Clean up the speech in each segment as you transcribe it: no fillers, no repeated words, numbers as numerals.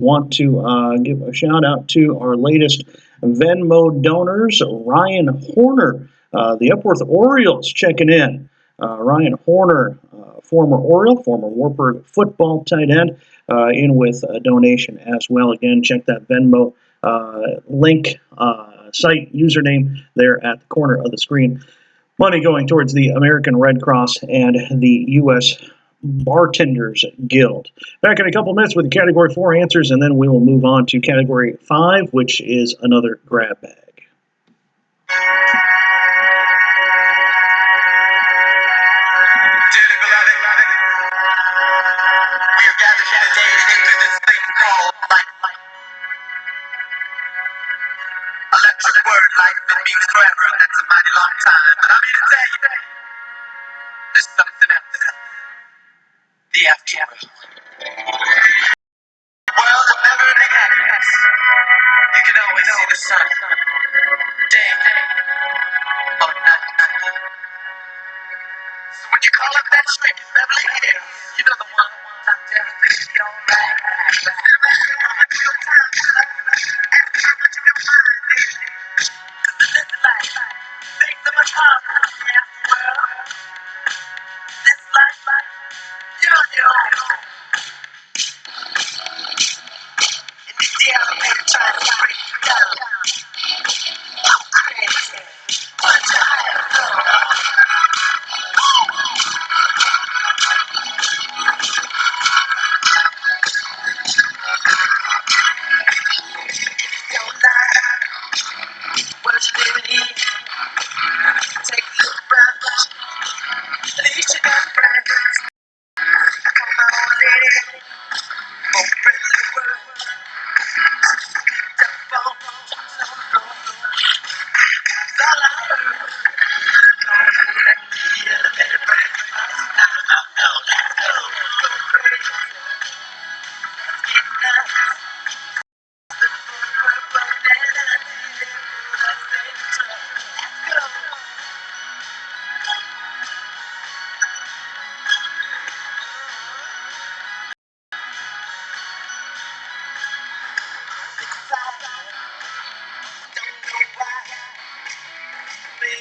Want to give a shout out to our latest Venmo donors, Ryan Horner, the Epworth Orioles, checking in. Ryan Horner, former Oriole, former Warburg football tight end, in with a donation as well. Again, check that Venmo link, site, username there at the corner of the screen. Money going towards the American Red Cross and the U.S. Bartenders Guild. Back in a couple minutes with the Category 4 answers, and then we will move on to Category 5, which is another grab bag. Electric word like it means forever, and that's a mighty long time. But I'm here to tell you, there's something else. The afterworld. World of never-ending happiness. You can always see the sun. Day, or night. So when you call up that shrink in Beverly Hills, you know the one like everything will be alright. No matter how much your time is up, and how much of your mind is. This life, things are much harder than the afterworld. This life, you're on your own. And this the elevator trying to break you down. I'm crazy. Punch your higher floor. Don't lie. What you living in? Take a look around. At least you got friends. Come on, lady. Open the world. Step on. It's all I heard. Don't let the elevator break. No, let's go. Go crazy. Get nuts. The world burning out.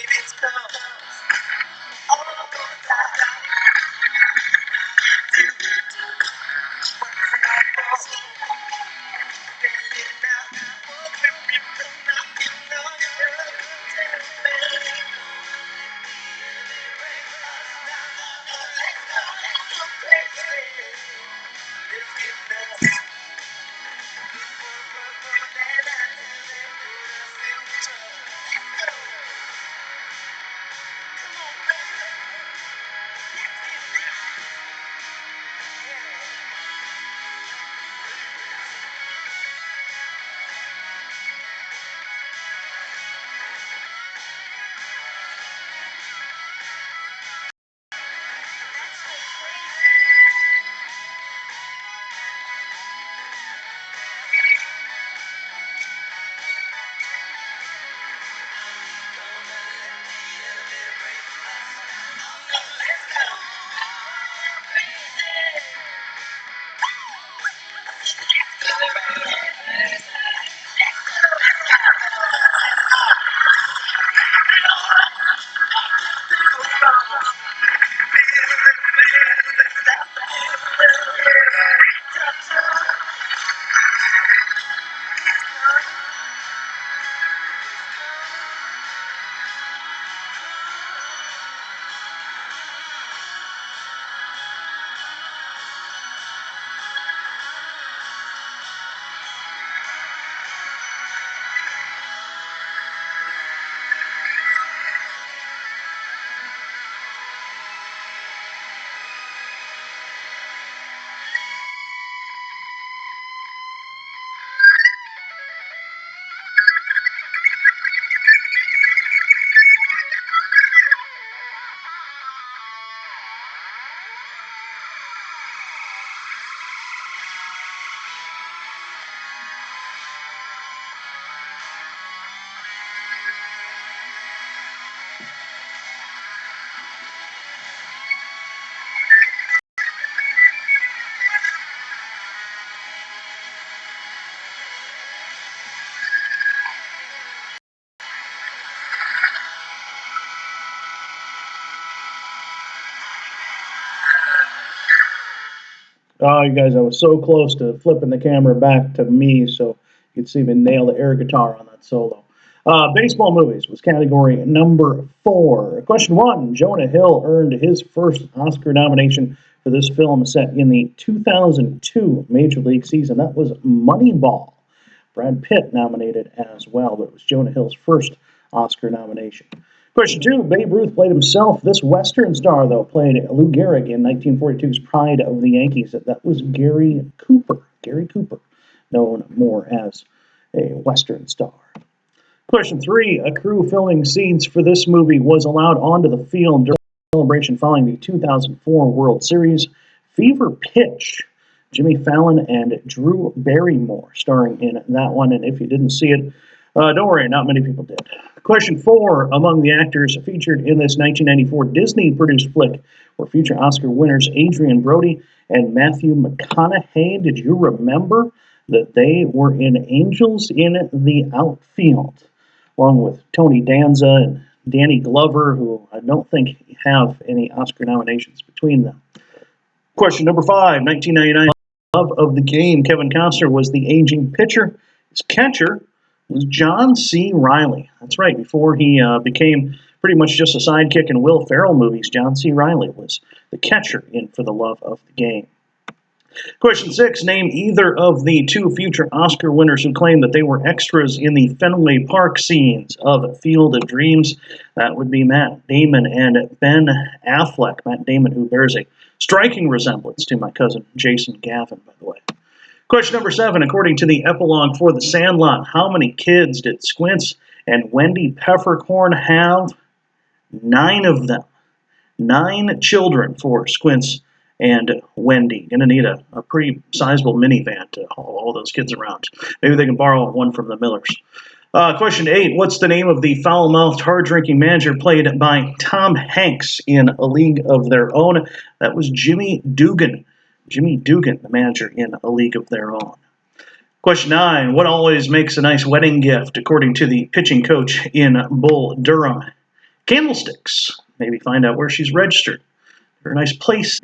Let's go. Oh, you guys, I was so close to flipping the camera back to me so you could see me nail the air guitar on that solo. Baseball movies was category number 4. Question 1. Jonah Hill earned his first Oscar nomination for this film set in the 2002 Major League season. That was Moneyball. Brad Pitt nominated as well, but it was Jonah Hill's first Oscar nomination. Question 2. Babe Ruth played himself. This Western star, though, played Lou Gehrig in 1942's Pride of the Yankees. That was Gary Cooper. Gary Cooper, known more as a Western star. Question 3. A crew filming scenes for this movie was allowed onto the field during the celebration following the 2004 World Series. Fever Pitch. Jimmy Fallon and Drew Barrymore starring in that one. And if you didn't see it, don't worry, not many people did. Question 4. Among the actors featured in this 1994 Disney-produced flick were future Oscar winners Adrian Brody and Matthew McConaughey. Did you remember that they were in Angels in the Outfield, along with Tony Danza and Danny Glover, who I don't think have any Oscar nominations between them. Question number 5. 1999 Love of the Game. Kevin Costner was the aging pitcher. His catcher was John C. Reilly. That's right. Before he became pretty much just a sidekick in Will Ferrell movies, John C. Reilly was the catcher in For the Love of the Game. Question 6. Name either of the 2 future Oscar winners who claimed that they were extras in the Fenway Park scenes of Field of Dreams. That would be Matt Damon and Ben Affleck. Matt Damon, who bears a striking resemblance to my cousin Jason Gavin, by the way. Question number 7. According to the epilogue for The Sandlot, how many kids did Squints and Wendy Peppercorn have? 9 of them. 9 children for Squints and Wendy. Gonna need a pretty sizable minivan to haul all those kids around. Maybe they can borrow one from the Millers. Question 8. What's the name of the foul-mouthed, hard-drinking manager played by Tom Hanks in A League of Their Own? That was Jimmy Dugan. Jimmy Dugan, the manager in A League of Their Own. Question 9. What always makes a nice wedding gift, according to the pitching coach in Bull Durham? Candlesticks. Maybe find out where she's registered. They're a nice place.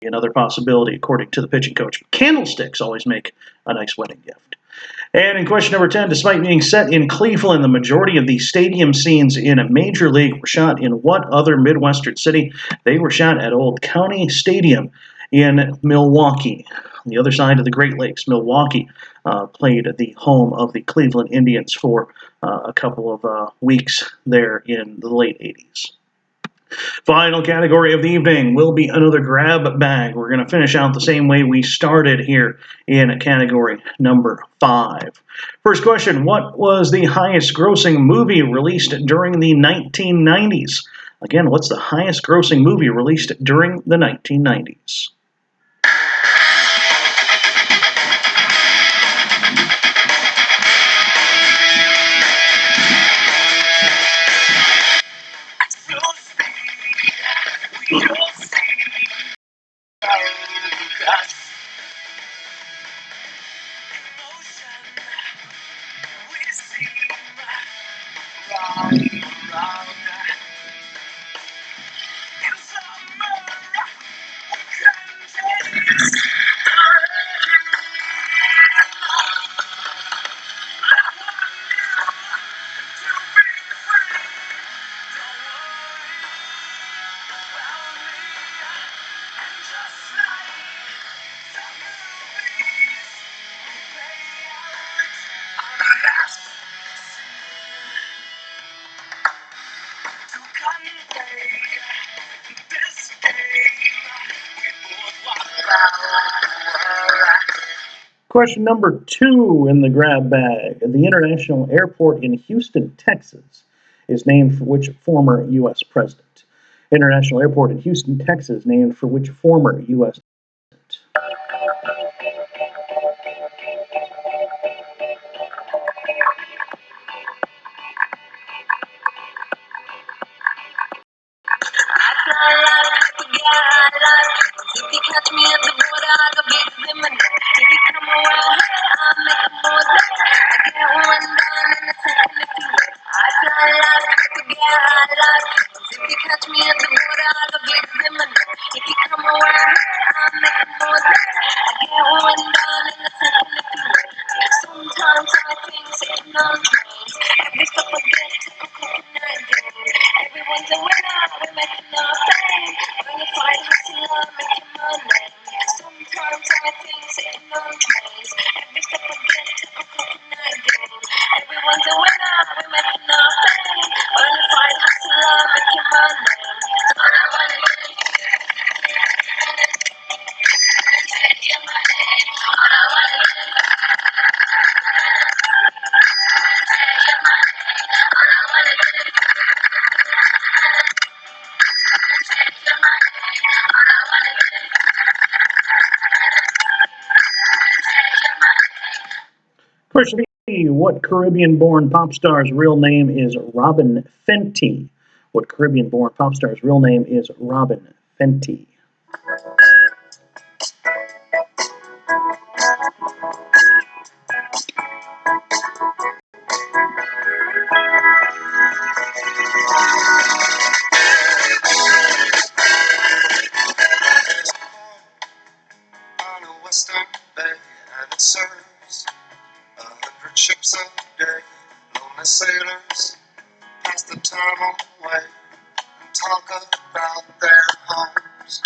Another possibility, according to the pitching coach. Candlesticks always make a nice wedding gift. And in question number 10, despite being set in Cleveland, the majority of the stadium scenes in a Major League were shot in what other Midwestern city? They were shot at Old County Stadium in Milwaukee. On the other side of the Great Lakes, Milwaukee played the home of the Cleveland Indians for a couple of weeks there in the late 80s. Final category of the evening will be another grab bag. We're going to finish out the same way we started here in category number 5. First question, what was the highest grossing movie released during the 1990s? Again, what's the highest grossing movie released during the 1990s? Question number 2 in the grab bag. The International Airport in Houston, Texas, is named for which former U.S. president? International Airport in Houston, Texas, named for which former U.S. president? If you catch me at the border, I go get them and if you come around here, I'll make a more day. I get one down in a second if you wait. I fly like to get high like. If you catch me at the border, I go get them and if you come around here, I'll Question B, what Caribbean-born pop star's real name is Robin Fenty? What Caribbean-born pop star's real name is Robin Fenty? On a western bay, and it serves 100 ships a day. Lonely sailors pass the time away and talk about their homes.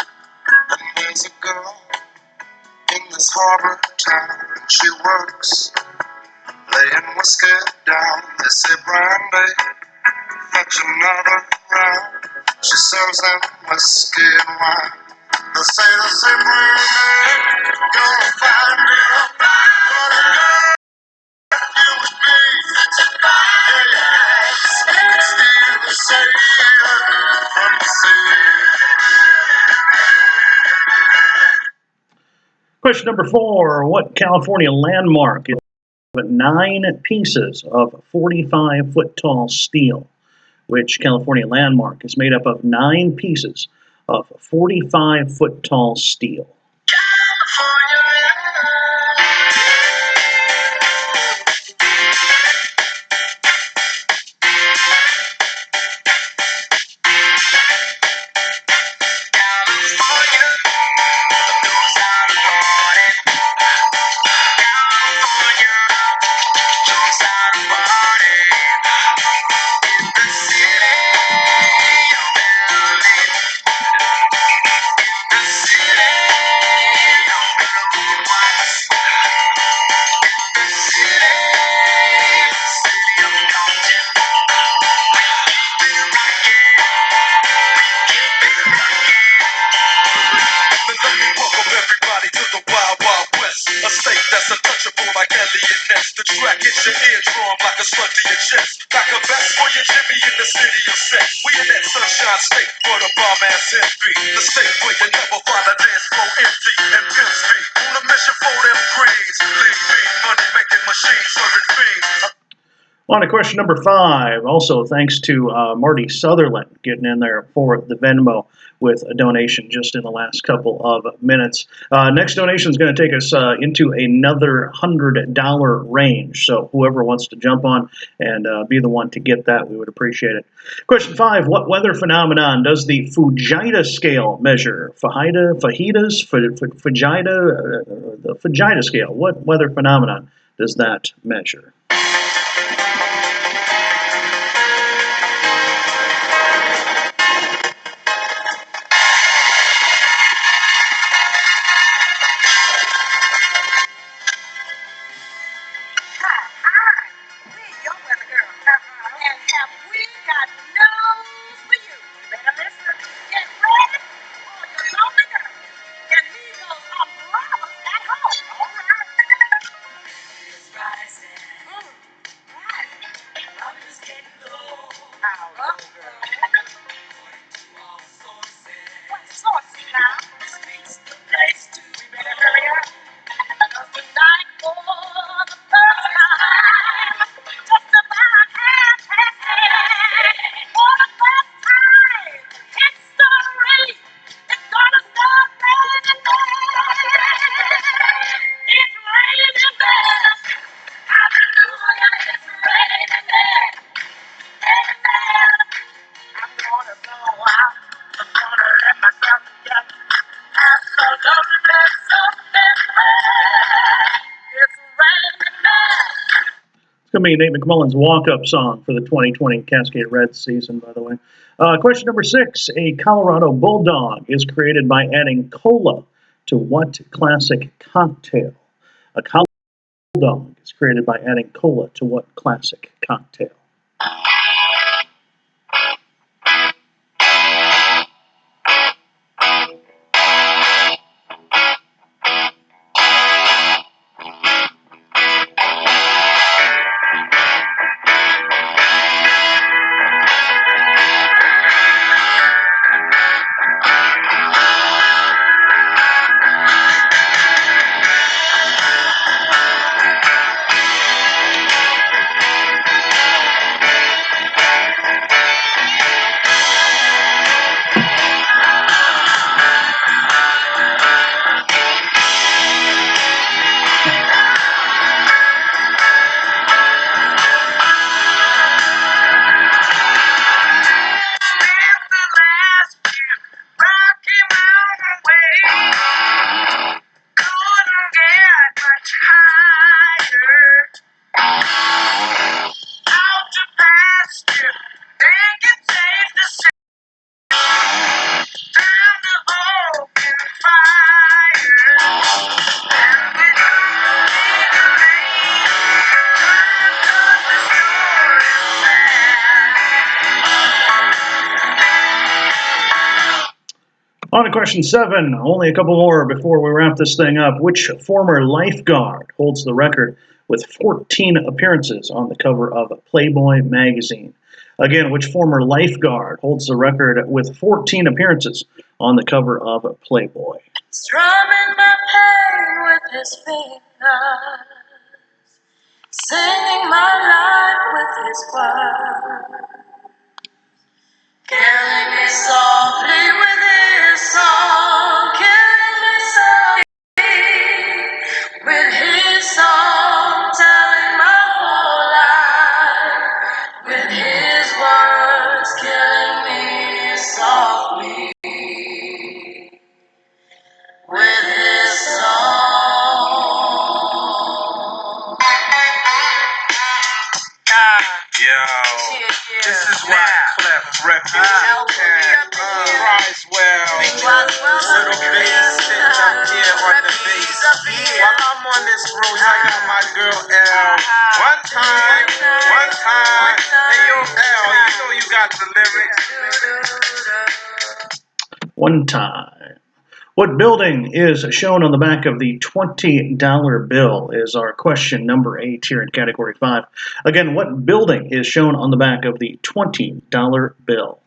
And there's a girl in this harbor town, and she works laying whiskey down. They say, Brandy, fetch another round. She serves them whiskey and wine. They say, Brandy, gonna find me a what a girl you would be. Yeah, yeah, steal the sailor from the sea. Question number 4, what California landmark is made of 9 pieces of 45-foot tall steel? Which California landmark is made up of 9 pieces of 45-foot tall steel? A state that's untouchable like Elliot Ness. The track hits your eardrum like a slug to your chest. Like a vest for your Jimmy in the city of sex. We in that sunshine state where the bomb ass be. The state where you never find a dance floor empty and pimp speed. On a mission for them greens. Lean, mean, money making machines serving fiends. On to question number 5. Also, thanks to Marty Sutherland getting in there for the Venmo with a donation just in the last couple of minutes. Next donation is going to take us into another $100 range. So whoever wants to jump on and be the one to get that, we would appreciate it. Question 5. What weather phenomenon does the Fujita scale measure? Fajitas, Fujita, the Fujita scale. What weather phenomenon does that measure? It's going to be Nate McMullen's walk-up song for the 2020 Cascade Reds season, by the way. Question number 6. A Colorado Bulldog is created by adding cola to what classic cocktail? A Colorado Bulldog is created by adding cola to what classic cocktail? On to question 7. Only a couple more before we wrap this thing up. Which former lifeguard holds the record with 14 appearances on the cover of Playboy magazine? Again, which former lifeguard holds the record with 14 appearances on the cover of Playboy? Strumming my pain with his fingers, singing my life with his words, killing me softly with his song, killing me softly with his song, telling my whole life with his words, killing me softly with his song. Yo, this is why Clef Refuge and Criswell, little bass sitting up here on the bass. While I'm on this road, I got my girl L. One time. Hey yo, L, you know you got the lyrics. One time. What building is shown on the back of the $20 bill is our question number 8 here in category 5. Again, what building is shown on the back of the $20 bill?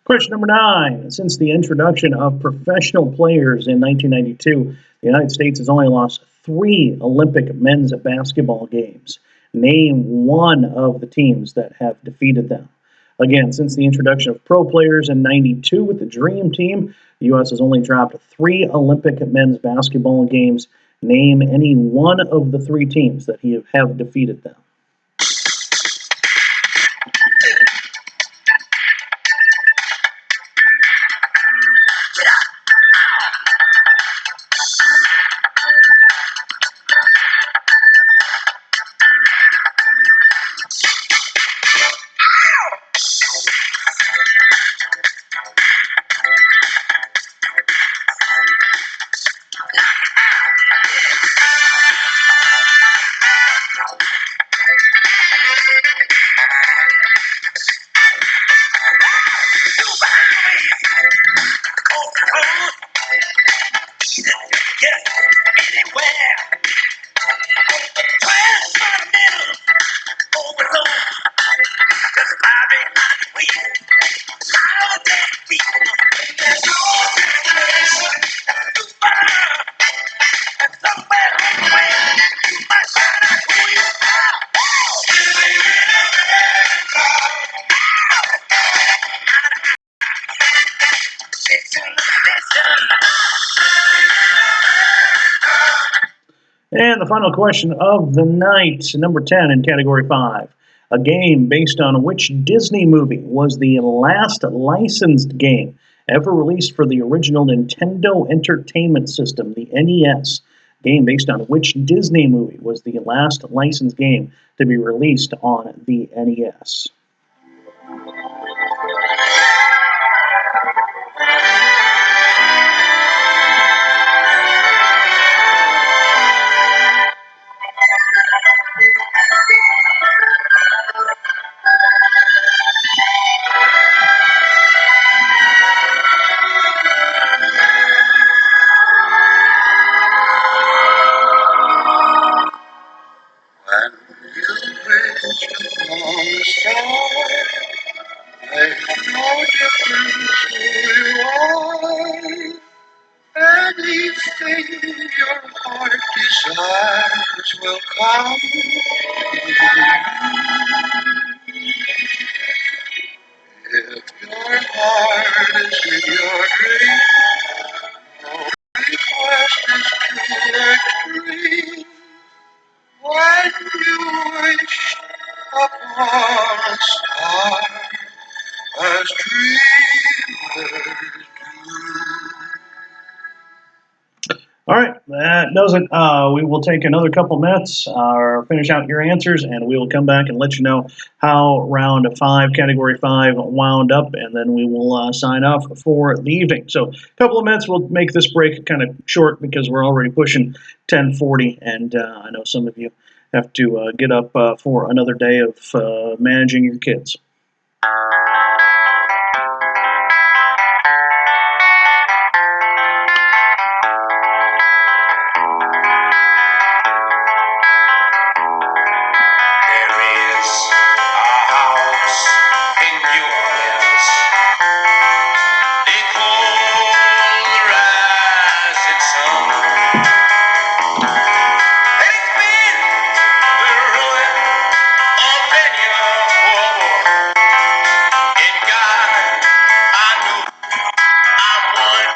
Question number 9. Since the introduction of professional players in 1992, the United States has only lost 3 Olympic men's basketball games. Name one of the teams that have defeated them. Again, since the introduction of pro players in 92 with the Dream Team, the U.S. has only dropped 3 Olympic men's basketball games. Name any one of the 3 teams that have defeated them. And the final question of the night, number 10 in category 5. A game based on which Disney movie was the last licensed game ever released for the original Nintendo Entertainment System, the NES? Game based on which Disney movie was the last licensed game to be released on the NES? When you wish upon the star, there's no difference who you are. Anything your heart desires will come. If your heart is in your dream, no request is too extreme. When you wish upon a star, as dreamers do. All right, that does it. We will take another couple minutes, finish out your answers, and we will come back and let you know how round 5, category 5, wound up, and then we will sign off for the evening. So, a couple of minutes. We'll make this break kind of short because we're already pushing 10:40, and I know some of you have to get up for another day of managing your kids. There is a house in New Orleans. They call the rising sun. It's been the ruin of many a poor boy. In God, I know I'm one.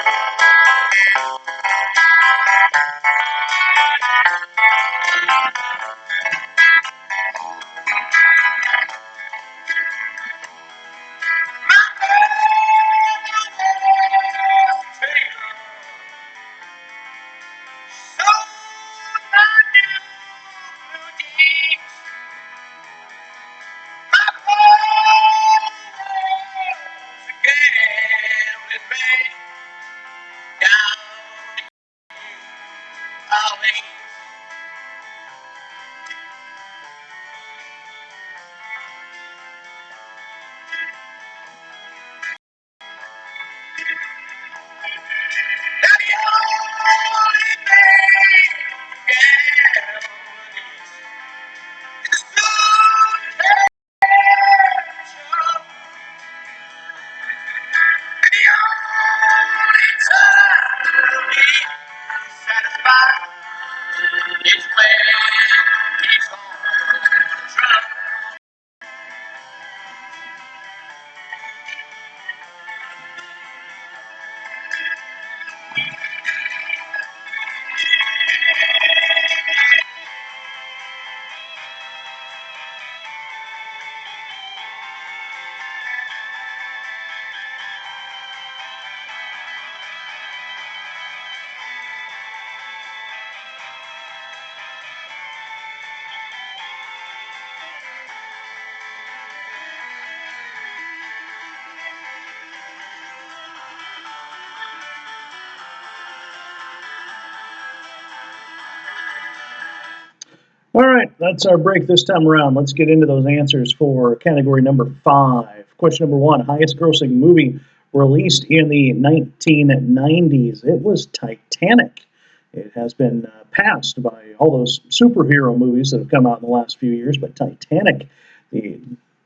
All right, that's our break this time around. Let's get into those answers for category number 5. Question number 1, highest grossing movie released in the 1990s. It was Titanic. It has been passed by all those superhero movies that have come out in the last few years, but Titanic, the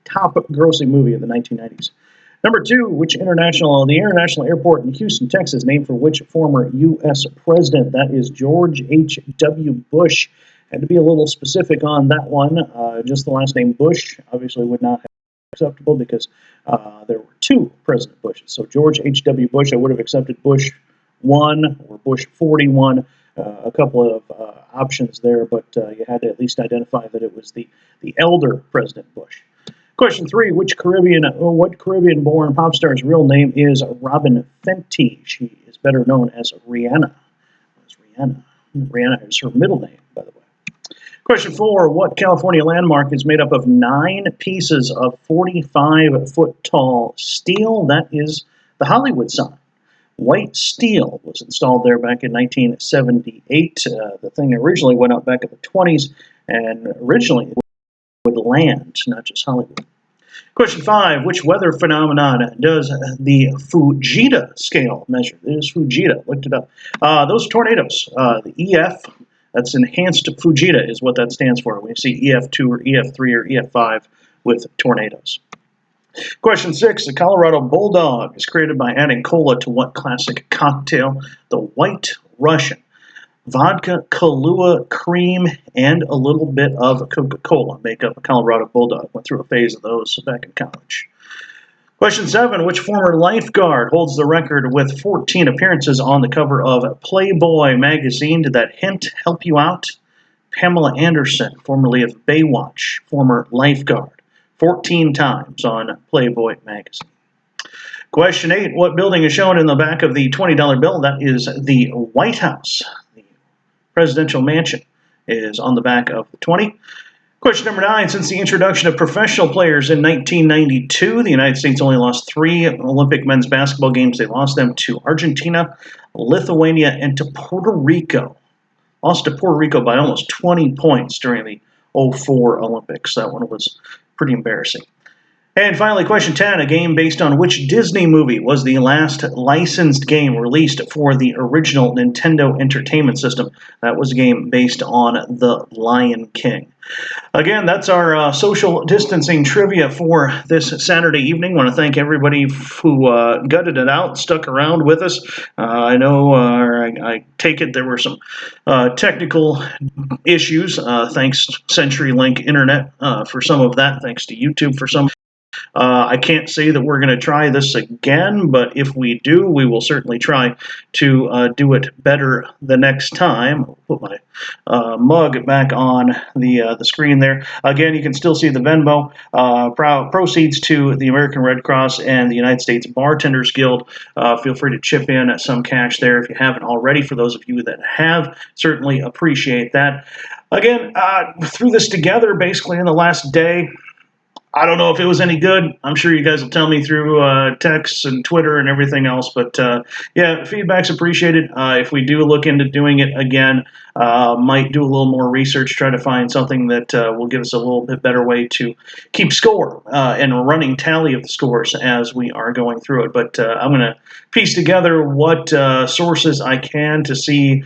top grossing movie of the 1990s. Number 2, the international airport in Houston, Texas, named for which former U.S. president? That is George H.W. Bush. Had to be a little specific on that one. Just the last name Bush obviously would not have been acceptable because there were 2 President Bushes. So George H.W. Bush, I would have accepted Bush 1 or Bush 41. a couple of options there, but you had to at least identify that it was the elder President Bush. Question 3: what Caribbean-born pop star's real name is Robin Fenty? She is better known as Rihanna. Rihanna is her middle name, by the way. Question 4: what California landmark is made up of 9 pieces of 45-foot-tall steel? That is the Hollywood sign. White steel was installed there back in 1978. The thing originally went up back in the 20s, and originally would land, not just Hollywood. Question 5: which weather phenomenon does the Fujita scale measure? It is Fujita. Looked it up. Those tornadoes, the EF, that's enhanced Fujita, is what that stands for. When you see EF2 or EF3 or EF5 with tornadoes. Question 6: the Colorado Bulldog is created by adding cola to what classic cocktail? The White Russian. Vodka, Kahlua, cream, and a little bit of Coca-Cola make up a Colorado Bulldog. Went through a phase of those back in college. Question 7: which former lifeguard holds the record with 14 appearances on the cover of Playboy magazine? Did that hint help you out? Pamela Anderson, formerly of Baywatch, former lifeguard. 14 times on Playboy magazine. Question 8: what building is shown in the back of the $20 bill? That is the White House. The presidential mansion is on the back of the 20. Question number 9: since the introduction of professional players in 1992, the United States only lost 3 Olympic men's basketball games. They lost them to Argentina, Lithuania, and to Puerto Rico. Lost to Puerto Rico by almost 20 points during the 2004 Olympics. That one was pretty embarrassing. And finally, question 10: a game based on which Disney movie was the last licensed game released for the original Nintendo Entertainment System? That was a game based on The Lion King. Again, that's our social distancing trivia for this Saturday evening. I want to thank everybody who gutted it out, stuck around with us. I know, I take it there were some technical issues. Thanks CenturyLink Internet for some of that. Thanks to YouTube for some. I can't say that we're going to try this again, but if we do, we will certainly try to do it better the next time. I'll put my mug back on the screen there. Again, you can still see the Venmo. Proceeds to the American Red Cross and the United States Bartenders Guild. Feel free to chip in some cash there if you haven't already. For those of you that have, certainly appreciate that. Again, threw this together basically in the last day. I don't know if it was any good. I'm sure you guys will tell me through texts and Twitter and everything else. But yeah, feedback's appreciated. If we do look into doing it again, might do a little more research, try to find something that will give us a little bit better way to keep score and a running tally of the scores as we are going through it. But I'm going to piece together what sources I can to see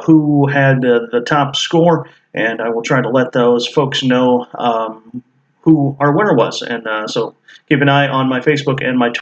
who had the top score, and I will try to let those folks know who our winner was. And so keep an eye on my Facebook and my Twitter.